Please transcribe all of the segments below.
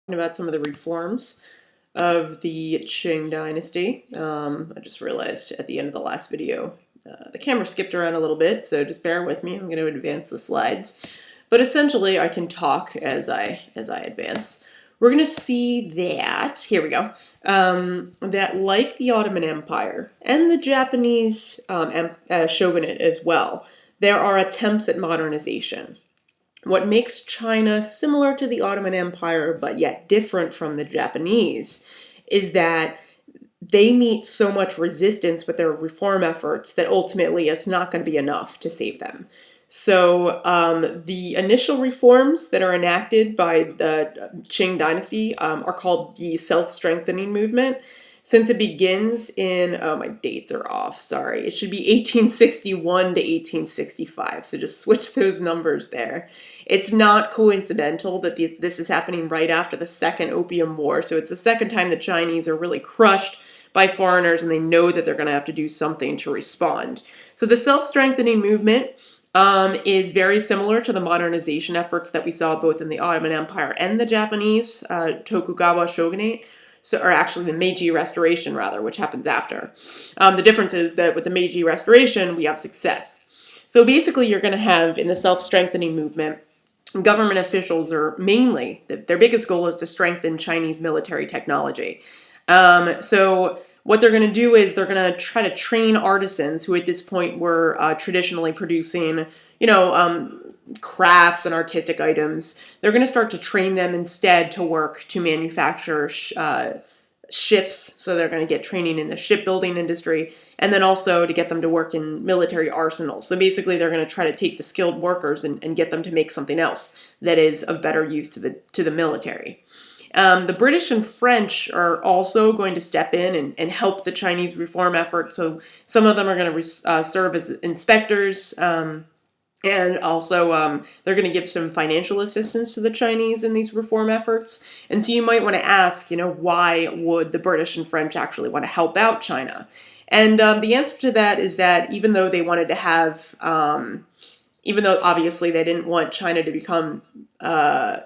about some of the reforms of the Qing Dynasty. I just realized at the end of the last video, the camera skipped around a little bit, so just bear with me. I'm going to advance the slides. But essentially, I can talk as I advance. We're going to see that, here we go, that like the Ottoman Empire and the Japanese shogunate as well, there are attempts at modernization. What makes China similar to the Ottoman Empire, but yet different from the Japanese, is that they meet so much resistance with their reform efforts that ultimately it's not going to be enough to save them. So the initial reforms that are enacted by the Qing Dynasty are called the self-strengthening movement. Since it begins in, oh, my dates are off, sorry. It should be 1861 to 1865, so just switch those numbers there. It's not coincidental that this is happening right after the Second Opium War, so it's the second time the Chinese are really crushed by foreigners and they know that they're going to have to do something to respond. So the self-strengthening movement is very similar to the modernization efforts that we saw both in the Ottoman Empire and the Japanese Tokugawa shogunate. So, or actually the Meiji Restoration, rather, which happens after. The difference is that with the Meiji Restoration, we have success. So basically, you're going to have, in the self-strengthening movement, government officials are mainly, their biggest goal is to strengthen Chinese military technology. So what they're going to do is they're going to try to train artisans who at this point were traditionally producing, crafts and artistic items. They're going to start to train them instead to work to manufacture ships. So they're going to get training in the shipbuilding industry, and then also to get them to work in military arsenals. So basically they're going to try to take the skilled workers and get them to make something else that is of better use to the military. The British and French are also going to step in and help the Chinese reform effort. So some of them are going to serve as inspectors, and also they're going to give some financial assistance to the Chinese in these reform efforts. And so you might want to ask, why would the British and French actually want to help out China? And the answer to that is that even though they wanted to have, even though obviously they didn't want China to become a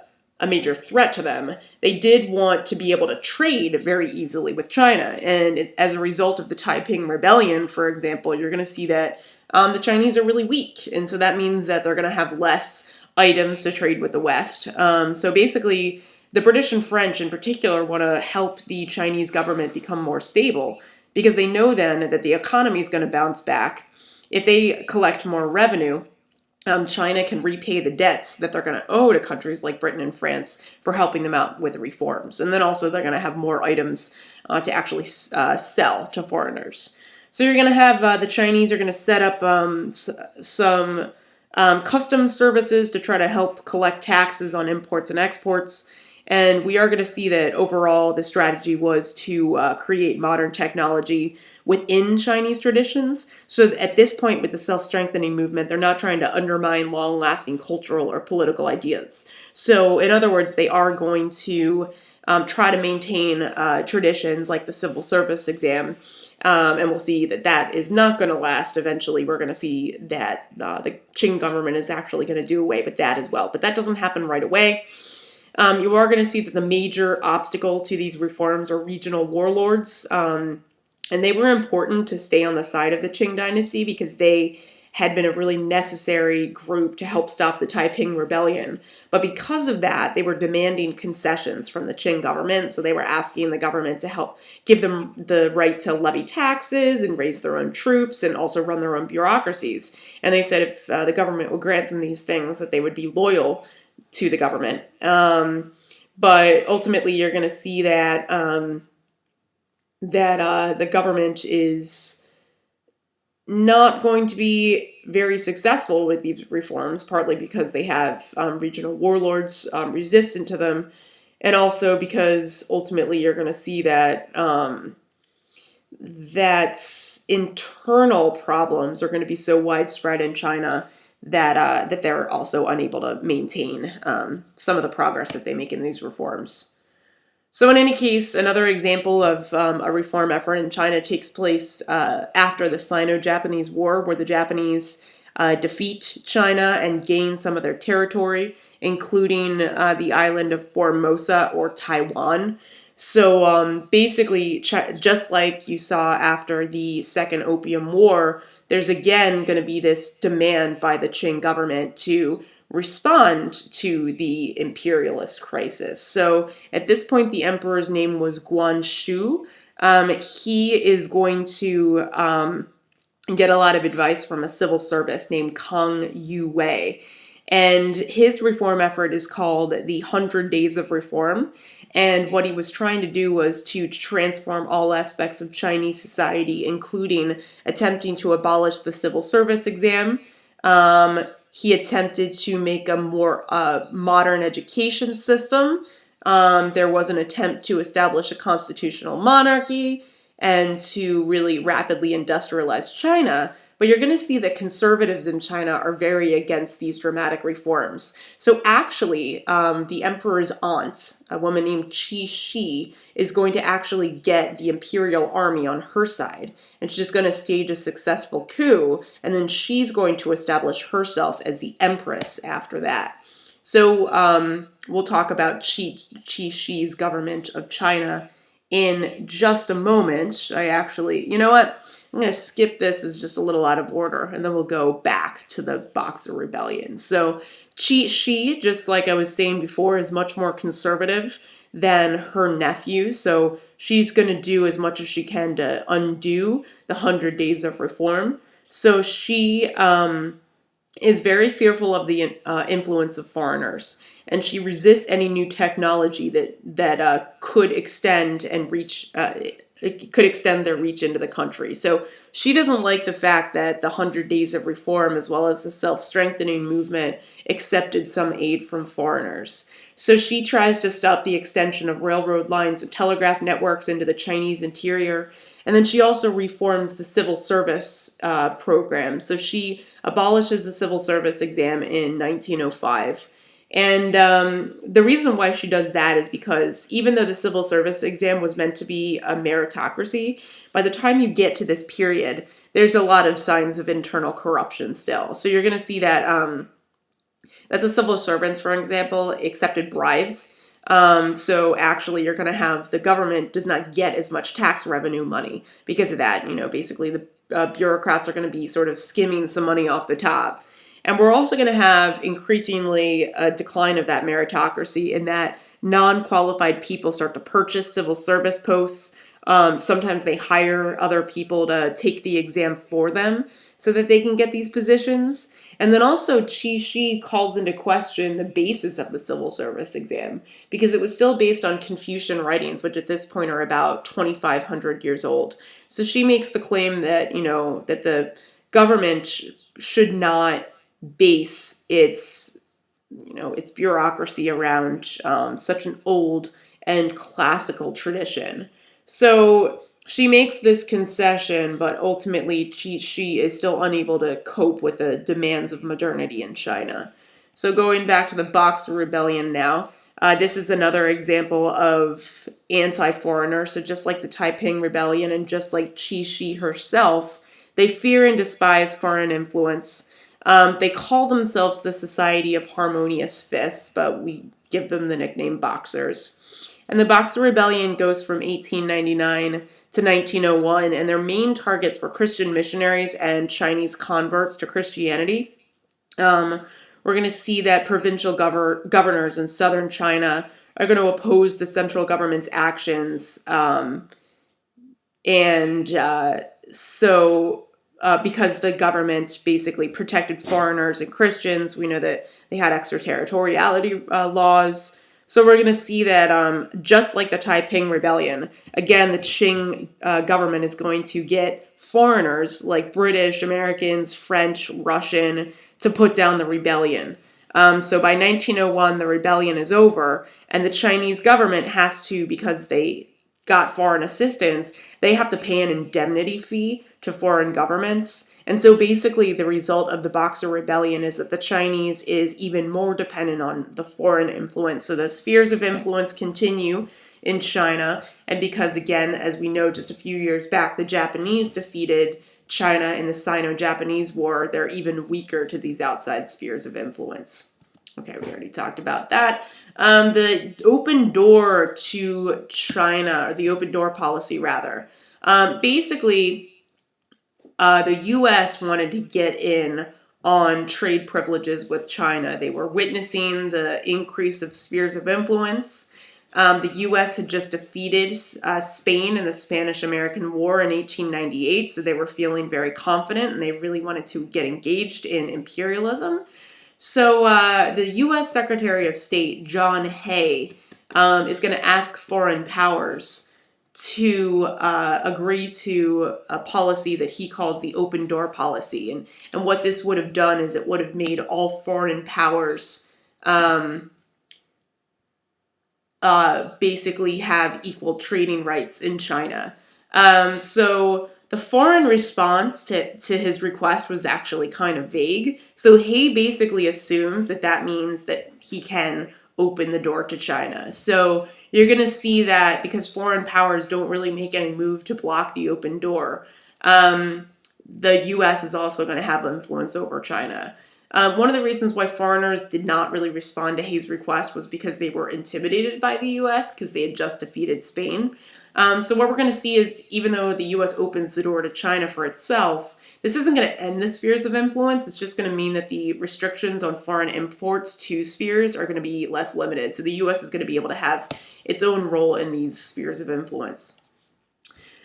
major threat to them, they did want to be able to trade very easily with China. And as a result of the Taiping Rebellion, for example, you're going to see that the Chinese are really weak. And so that means that they're going to have less items to trade with the West. So basically, the British and French in particular want to help the Chinese government become more stable because they know then that the economy is going to bounce back. If they collect more revenue, China can repay the debts that they're going to owe to countries like Britain and France for helping them out with the reforms. And then also they're going to have more items to actually sell to foreigners. So you're going to have the Chinese are going to set up some customs services to try to help collect taxes on imports and exports. And we are going to see that overall the strategy was to create modern technology within Chinese traditions. So at this point with the self-strengthening movement, they're not trying to undermine long-lasting cultural or political ideas. So in other words, they are going to try to maintain traditions like the civil service exam. And we'll see that that is not going to last. Eventually, we're going to see that the Qing government is actually going to do away with that as well. But that doesn't happen right away. You are going to see that the major obstacle to these reforms are regional warlords. And they were important to stay on the side of the Qing dynasty because they had been a really necessary group to help stop the Taiping Rebellion. But because of that, they were demanding concessions from the Qing government. So they were asking the government to help give them the right to levy taxes and raise their own troops and also run their own bureaucracies. And they said if the government would grant them these things, that they would be loyal to the government. But ultimately, you're going to see that the government is not going to be very successful with these reforms, partly because they have regional warlords resistant to them, and also because ultimately you're going to see that that internal problems are going to be so widespread in China that they're also unable to maintain some of the progress that they make in these reforms. So in any case, another example of a reform effort in China takes place after the Sino-Japanese War, where the Japanese defeat China and gain some of their territory including the island of Formosa or Taiwan. So basically, just like you saw after the Second Opium War, there's again going to be this demand by the Qing government to respond to the imperialist crisis. So at this point, the emperor's name was Guangxu. He is going to get a lot of advice from a civil service named Kang Yu-wei. And his reform effort is called the 100 Days of Reform. And what he was trying to do was to transform all aspects of Chinese society, including attempting to abolish the civil service exam. He attempted to make a more modern education system. There was an attempt to establish a constitutional monarchy and to really rapidly industrialize China. But you're going to see that conservatives in China are very against these dramatic reforms. So actually, the emperor's aunt, a woman named Cixi, is going to actually get the imperial army on her side. And she's going to stage a successful coup, and then she's going to establish herself as the empress after that. So we'll talk about Qi's government of China in just a moment. You know what? I'm going to skip this as just a little out of order, and then we'll go back to the Boxer Rebellion. So Qixi, just like I was saying before, is much more conservative than her nephew. So she's going to do as much as she can to undo the 100 Days of Reform. So she is very fearful of the influence of foreigners, and she resists any new technology that could extend and reach. It could extend their reach into the country. So she doesn't like the fact that the 100 Days of Reform, as well as the self-strengthening movement, accepted some aid from foreigners. So she tries to stop the extension of railroad lines and telegraph networks into the Chinese interior. And then she also reforms the civil service program. So she abolishes the civil service exam in 1905. And the reason why she does that is because even though the civil service exam was meant to be a meritocracy, by the time you get to this period, there's a lot of signs of internal corruption still. So you're going to see that the civil servants, for example, accepted bribes. So actually you're going to have the government does not get as much tax revenue money because of that. Basically the bureaucrats are going to be sort of skimming some money off the top. And we're also going to have increasingly a decline of that meritocracy in that non-qualified people start to purchase civil service posts. Sometimes they hire other people to take the exam for them so that they can get these positions. And then also Qixi calls into question the basis of the civil service exam because it was still based on Confucian writings, which at this point are about 2,500 years old. So she makes the claim that, that the government should not base its bureaucracy around such an old and classical tradition. So she makes this concession, but ultimately she is still unable to cope with the demands of modernity in China. So going back to the Boxer Rebellion now, this is another example of anti-foreigner. So just like the Taiping Rebellion and just like Cixi herself, they fear and despise foreign influence. They call themselves the Society of Harmonious Fists, but we give them the nickname Boxers. And the Boxer Rebellion goes from 1899 to 1901, and their main targets were Christian missionaries and Chinese converts to Christianity. We're going to see that provincial governors in southern China are going to oppose the central government's actions. Because the government basically protected foreigners and Christians, we know that they had extraterritoriality laws. So we're going to see that just like the Taiping Rebellion, again, the Qing government is going to get foreigners like British, Americans, French, Russian to put down the rebellion. So by 1901, the rebellion is over, and the Chinese government has to, because they got foreign assistance, they have to pay an indemnity fee to foreign governments. And so basically the result of the Boxer Rebellion is that the Chinese is even more dependent on the foreign influence. So the spheres of influence continue in China. And because, again, as we know just a few years back, the Japanese defeated China in the Sino-Japanese War, they're even weaker to these outside spheres of influence. Okay, we already talked about that. The open door to China, or the open door policy, rather. Basically, the U.S. wanted to get in on trade privileges with China. They were witnessing the increase of spheres of influence. The U.S. had just defeated Spain in the Spanish-American War in 1898, so they were feeling very confident, and they really wanted to get engaged in imperialism. So the U.S. Secretary of State, John Hay, is going to ask foreign powers to agree to a policy that he calls the open door policy. And what this would have done is it would have made all foreign powers basically have equal trading rights in China. So the foreign response to his request was actually kind of vague. So he basically assumes that that means that he can open the door to China. So you're going to see that because foreign powers don't really make any move to block the open door, the U.S. is also going to have influence over China. One of the reasons why foreigners did not really respond to Hay's request was because they were intimidated by the U.S. because they had just defeated Spain. So what we're going to see is, even though the U.S. opens the door to China for itself, this isn't going to end the spheres of influence. It's just going to mean that the restrictions on foreign imports to spheres are going to be less limited. So the U.S. is going to be able to have its own role in these spheres of influence.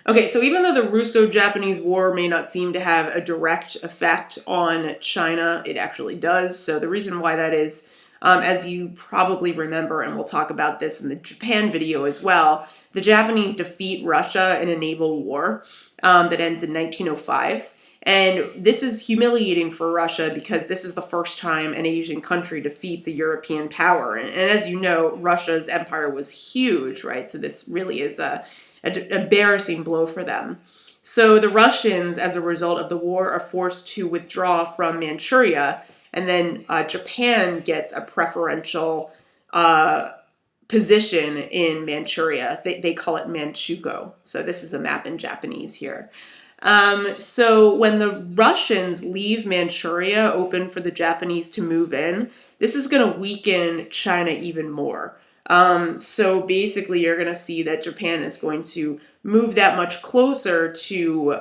Okay, so even though the Russo-Japanese War may not seem to have a direct effect on China, it actually does. So the reason why that is, as you probably remember, and we'll talk about this in the Japan video as well, the Japanese defeat Russia in a naval war that ends in 1905. And this is humiliating for Russia because this is the first time an Asian country defeats a European power. And as you know, Russia's empire was huge, right? So this really is an embarrassing blow for them. So the Russians, as a result of the war, are forced to withdraw from Manchuria, and then Japan gets a preferential position in Manchuria. They call it Manchukuo. So this is a map in Japanese here. So when the Russians leave Manchuria open for the Japanese to move in, this is going to weaken China even more. So basically you're going to see that Japan is going to move that much closer to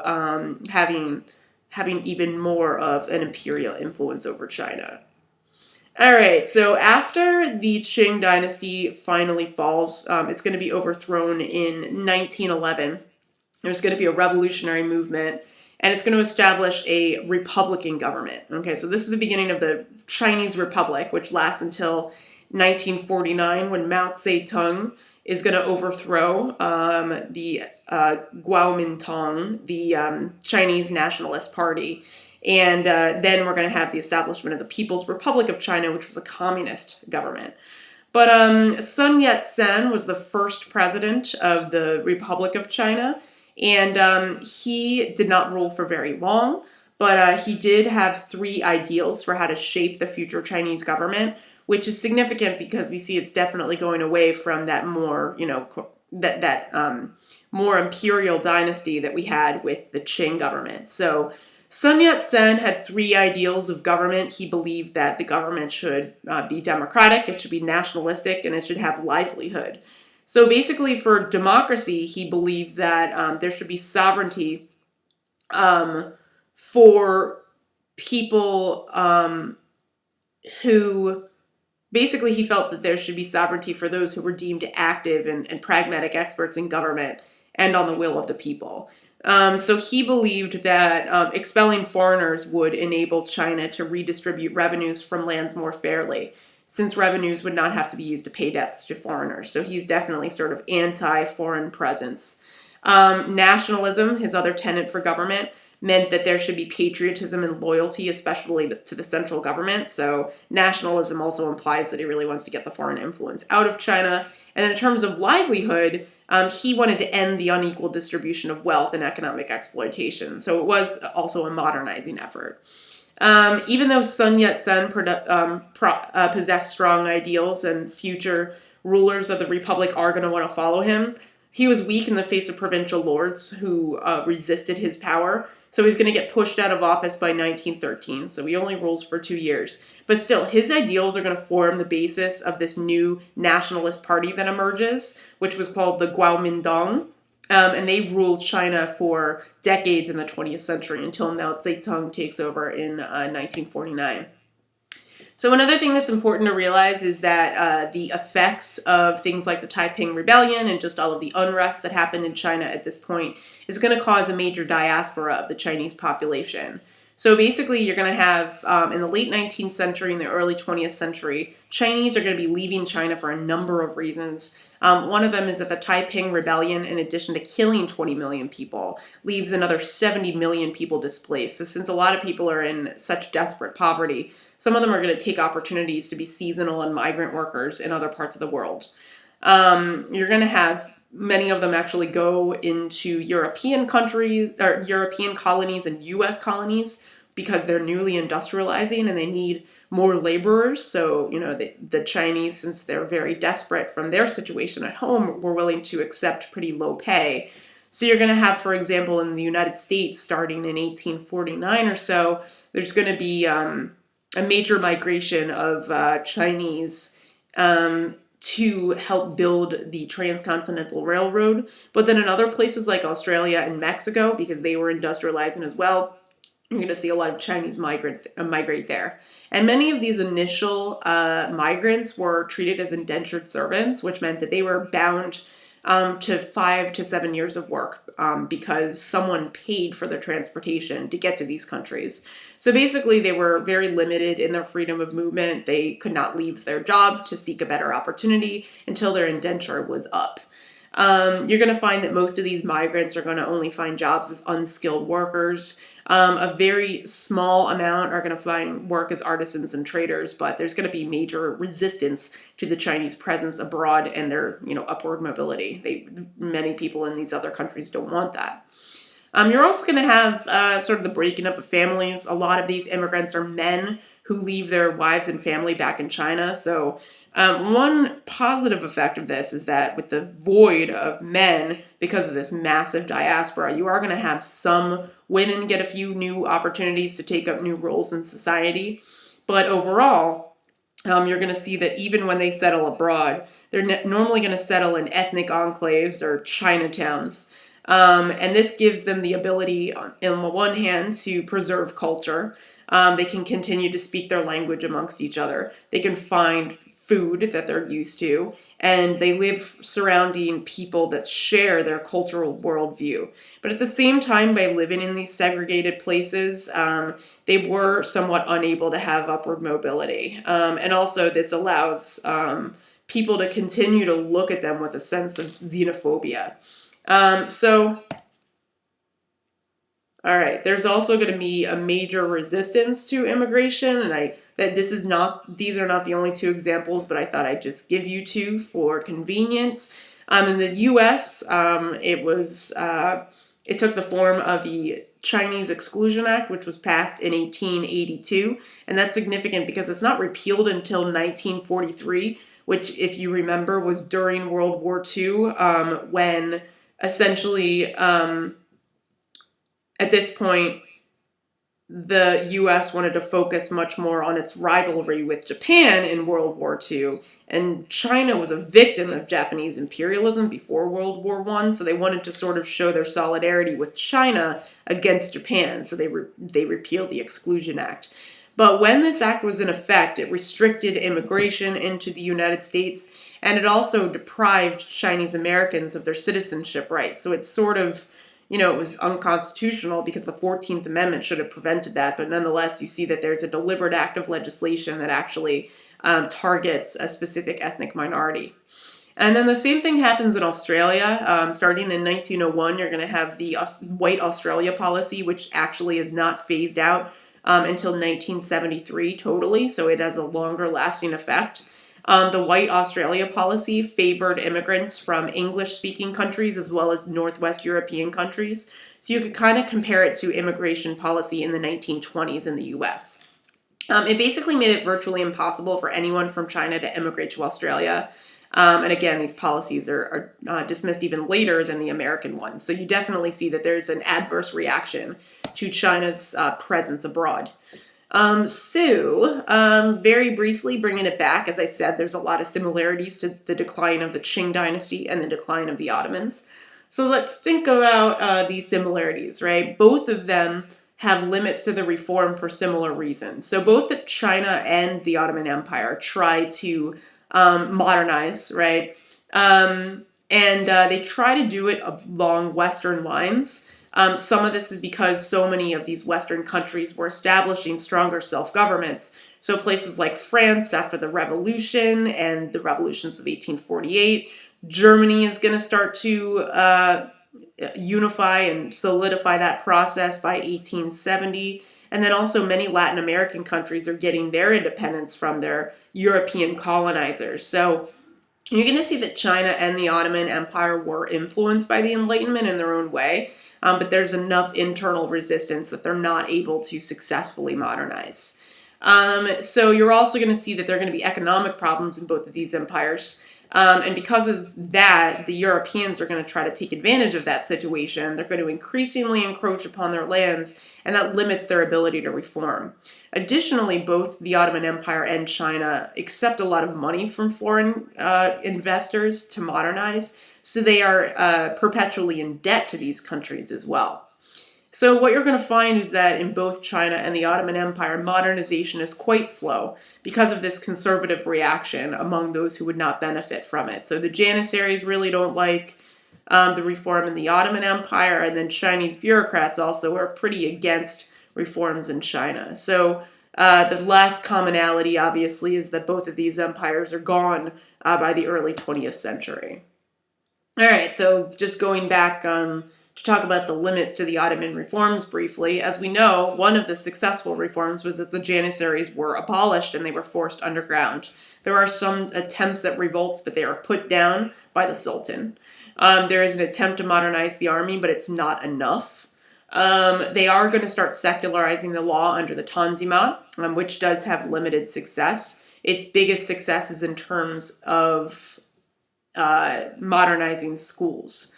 having even more of an imperial influence over China. All right, so after the Qing dynasty finally falls, it's going to be overthrown in 1911. There's going to be a revolutionary movement, and it's going to establish a republican government. Okay, so this is the beginning of the Chinese Republic, which lasts until 1949, when Mao Zedong is going to overthrow the Kuomintang, the Chinese Nationalist Party. And then we're going to have the establishment of the People's Republic of China, which was a communist government. But Sun Yat-sen was the first president of the Republic of China, and he did not rule for very long, but he did have 3 ideals for how to shape the future Chinese government, which is significant because we see it's definitely going away from that more, more imperial dynasty that we had with the Qing government. So Sun Yat-sen had 3 ideals of government. He believed that the government should be democratic, it should be nationalistic, and it should have livelihood. So basically for democracy, he believed that there should be sovereignty for people who... Basically, he felt that there should be sovereignty for those who were deemed active and pragmatic experts in government and on the will of the people. So he believed that expelling foreigners would enable China to redistribute revenues from lands more fairly, since revenues would not have to be used to pay debts to foreigners. So he's definitely sort of anti-foreign presence. Nationalism, his other tenet for government, meant that there should be patriotism and loyalty, especially to the central government. So nationalism also implies that he really wants to get the foreign influence out of China. And then in terms of livelihood, he wanted to end the unequal distribution of wealth and economic exploitation. So it was also a modernizing effort. Even though Sun Yat-sen possessed strong ideals and future rulers of the Republic are going to want to follow him, he was weak in the face of provincial lords who resisted his power. So he's going to get pushed out of office by 1913. So he only rules for 2 years. But still, his ideals are going to form the basis of this new nationalist party that emerges, which was called the Kuomintang. And they ruled China for decades in the 20th century until Mao Zedong takes over in 1949. So another thing that's important to realize is that the effects of things like the Taiping Rebellion and just all of the unrest that happened in China at this point is going to cause a major diaspora of the Chinese population. So basically, you're going to have, in the late 19th century and the early 20th century, Chinese are going to be leaving China for a number of reasons. One of them is that the Taiping Rebellion, in addition to killing 20 million people, leaves another 70 million people displaced. So since a lot of people are in such desperate poverty, some of them are going to take opportunities to be seasonal and migrant workers in other parts of the world. You're going to have many of them actually go into European countries, or European colonies and U.S. colonies, because they're newly industrializing and they need more laborers. So, the Chinese, since they're very desperate from their situation at home, were willing to accept pretty low pay. So you're going to have, for example, in the United States, starting in 1849 or so, there's going to be a major migration of Chinese to help build the Transcontinental Railroad. But then in other places like Australia and Mexico, because they were industrializing as well, you're going to see a lot of Chinese migrate there. And many of these initial migrants were treated as indentured servants, which meant that they were bound to 5 to 7 years of work because someone paid for their transportation to get to these countries. So basically, they were very limited in their freedom of movement. They could not leave their job to seek a better opportunity until their indenture was up. You're going to find that most of these migrants are going to only find jobs as unskilled workers. A very small amount are going to find work as artisans and traders, but there's going to be major resistance to the Chinese presence abroad and their, upward mobility. Many people in these other countries don't want that. You're also going to have sort of the breaking up of families. A lot of these immigrants are men who leave their wives and family back in China. So one positive effect of this is that with the void of men, because of this massive diaspora, you are going to have some women get a few new opportunities to take up new roles in society. But overall, you're going to see that even when they settle abroad, they're normally going to settle in ethnic enclaves or Chinatowns. And this gives them the ability, on the one hand, to preserve culture. They can continue to speak their language amongst each other. They can find food that they're used to, and they live surrounding people that share their cultural worldview. But at the same time, by living in these segregated places, they were somewhat unable to have upward mobility. And also this allows people to continue to look at them with a sense of xenophobia. All right, there's also going to be a major resistance to immigration, and these are not the only two examples, but I thought I'd just give you two for convenience. In the U.S., it took the form of the Chinese Exclusion Act, which was passed in 1882, and that's significant because it's not repealed until 1943, which, if you remember, was during World War II, when essentially at this point, the U.S. wanted to focus much more on its rivalry with Japan in World War II, and China was a victim of Japanese imperialism before World War I, so they wanted to sort of show their solidarity with China against Japan, so they repealed the Exclusion Act. But when this act was in effect, it restricted immigration into the United States, and it also deprived Chinese Americans of their citizenship rights, so it's sort of, it was unconstitutional because the 14th Amendment should have prevented that. But nonetheless, you see that there's a deliberate act of legislation that actually targets a specific ethnic minority. And then the same thing happens in Australia. Starting in 1901, you're going to have the White Australia policy, which actually is not phased out until 1973 totally. So it has a longer lasting effect. The White Australia policy favored immigrants from English-speaking countries as well as Northwest European countries. So you could kind of compare it to immigration policy in the 1920s in the U.S. It basically made it virtually impossible for anyone from China to immigrate to Australia. And again, these policies are dismissed even later than the American ones. So you definitely see that there's an adverse reaction to China's presence abroad. Very briefly, bringing it back, as I said, there's a lot of similarities to the decline of the Qing dynasty and the decline of the Ottomans. So let's think about these similarities, right? Both of them have limits to the reform for similar reasons. So both the China and the Ottoman Empire try to modernize, right? They try to do it along Western lines. Some of this is because so many of these Western countries were establishing stronger self-governments. So places like France after the Revolution and the revolutions of 1848, Germany is going to start to unify and solidify that process by 1870. And then also many Latin American countries are getting their independence from their European colonizers. So you're going to see that China and the Ottoman Empire were influenced by the Enlightenment in their own way, but there's enough internal resistance that they're not able to successfully modernize. So you're also going to see that there are going to be economic problems in both of these empires. And because of that, the Europeans are going to try to take advantage of that situation. They're going to increasingly encroach upon their lands, and that limits their ability to reform. Additionally, both the Ottoman Empire and China accept a lot of money from foreign investors to modernize, so they are perpetually in debt to these countries as well. So what you're going to find is that in both China and the Ottoman Empire, modernization is quite slow because of this conservative reaction among those who would not benefit from it. So the Janissaries really don't like the reform in the Ottoman Empire, and then Chinese bureaucrats also are pretty against reforms in China. So the last commonality, obviously, is that both of these empires are gone by the early 20th century. All right, so just going back to talk about the limits to the Ottoman reforms briefly. As we know, one of the successful reforms was that the Janissaries were abolished and they were forced underground. There are some attempts at revolts, but they are put down by the Sultan. There is an attempt to modernize the army, but it's not enough. They are going to start secularizing the law under the Tanzimat, which does have limited success. Its biggest success is in terms of modernizing schools.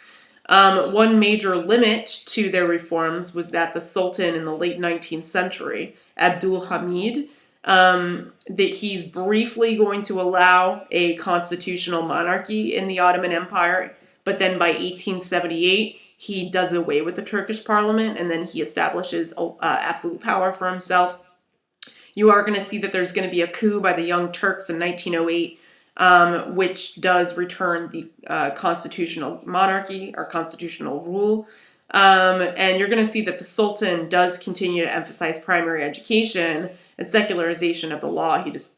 One major limit to their reforms was that the Sultan in the late 19th century, Abdul Hamid, that he's briefly going to allow a constitutional monarchy in the Ottoman Empire, but then by 1878, he does away with the Turkish parliament, and then he establishes absolute power for himself. You are going to see that there's going to be a coup by the Young Turks in 1908, which does return the constitutional monarchy or constitutional rule. And you're going to see that the Sultan does continue to emphasize primary education and secularization of the law. He just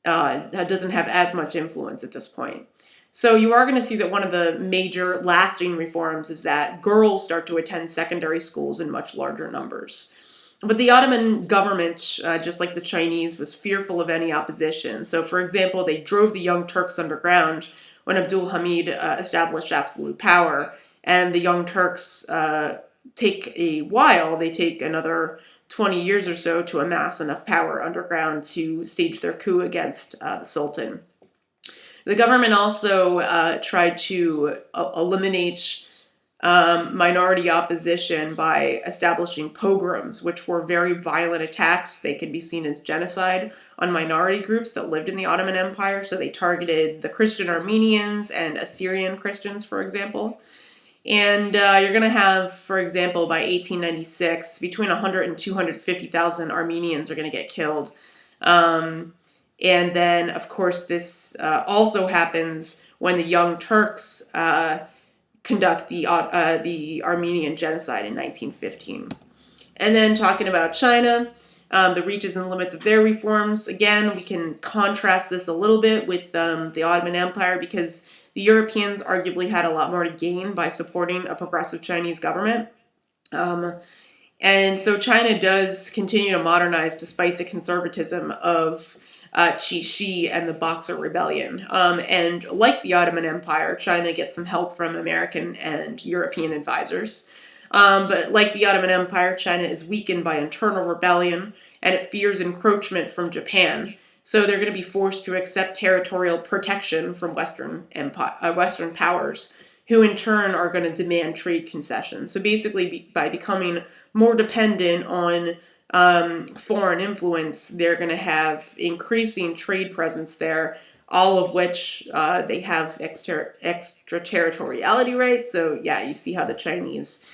doesn't have as much influence at this point. So you are going to see that one of the major lasting reforms is that girls start to attend secondary schools in much larger numbers. But the Ottoman government, just like the Chinese, was fearful of any opposition. So, for example, they drove the Young Turks underground when Abdul Hamid established absolute power. And the Young Turks take a while. They take another 20 years or so to amass enough power underground to stage their coup against the Sultan. The government also tried to eliminate minority opposition by establishing pogroms, which were very violent attacks. They could be seen as genocide on minority groups that lived in the Ottoman Empire. So they targeted the Christian Armenians and Assyrian Christians, for example. And you're going to have, for example, by 1896, between 100 and 250,000 Armenians are going to get killed. And then, of course, this also happens when the Young Turks conduct the Armenian genocide in 1915. And then talking about China, the reaches and limits of their reforms. Again, we can contrast this a little bit with the Ottoman Empire because the Europeans arguably had a lot more to gain by supporting a progressive Chinese government. And so China does continue to modernize despite the conservatism of Cixi and the Boxer Rebellion. And like the Ottoman Empire, China gets some help from American and European advisors. But like the Ottoman Empire, China is weakened by internal rebellion, and it fears encroachment from Japan. So they're going to be forced to accept territorial protection from Western powers, who in turn are going to demand trade concessions. So basically, by becoming more dependent on foreign influence, they're going to have increasing trade presence there, all of which they have extraterritoriality rights. So yeah, you see how the Chinese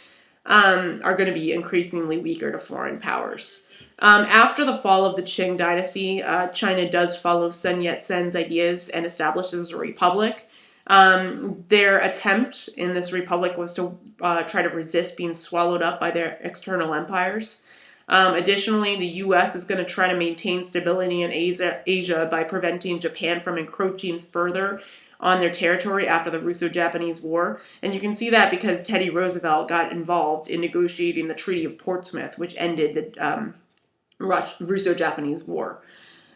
are going to be increasingly weaker to foreign powers. After the fall of the Qing dynasty, China does follow Sun Yat-sen's ideas and establishes a republic. Their attempt in this republic was to try to resist being swallowed up by their external empires. Additionally, the U.S. is going to try to maintain stability in Asia by preventing Japan from encroaching further on their territory after the Russo-Japanese War. And you can see that because Teddy Roosevelt got involved in negotiating the Treaty of Portsmouth, which ended the Russo-Japanese War.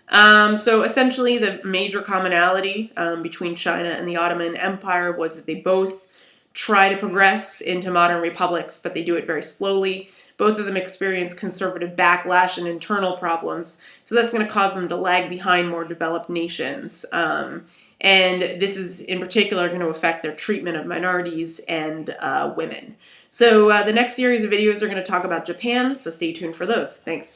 So essentially, the major commonality between China and the Ottoman Empire was that they both try to progress into modern republics, but they do it very slowly. Both of them experience conservative backlash and internal problems, so that's going to cause them to lag behind more developed nations. And this is in particular going to affect their treatment of minorities and women. So the next series of videos are going to talk about Japan, so stay tuned for those. Thanks.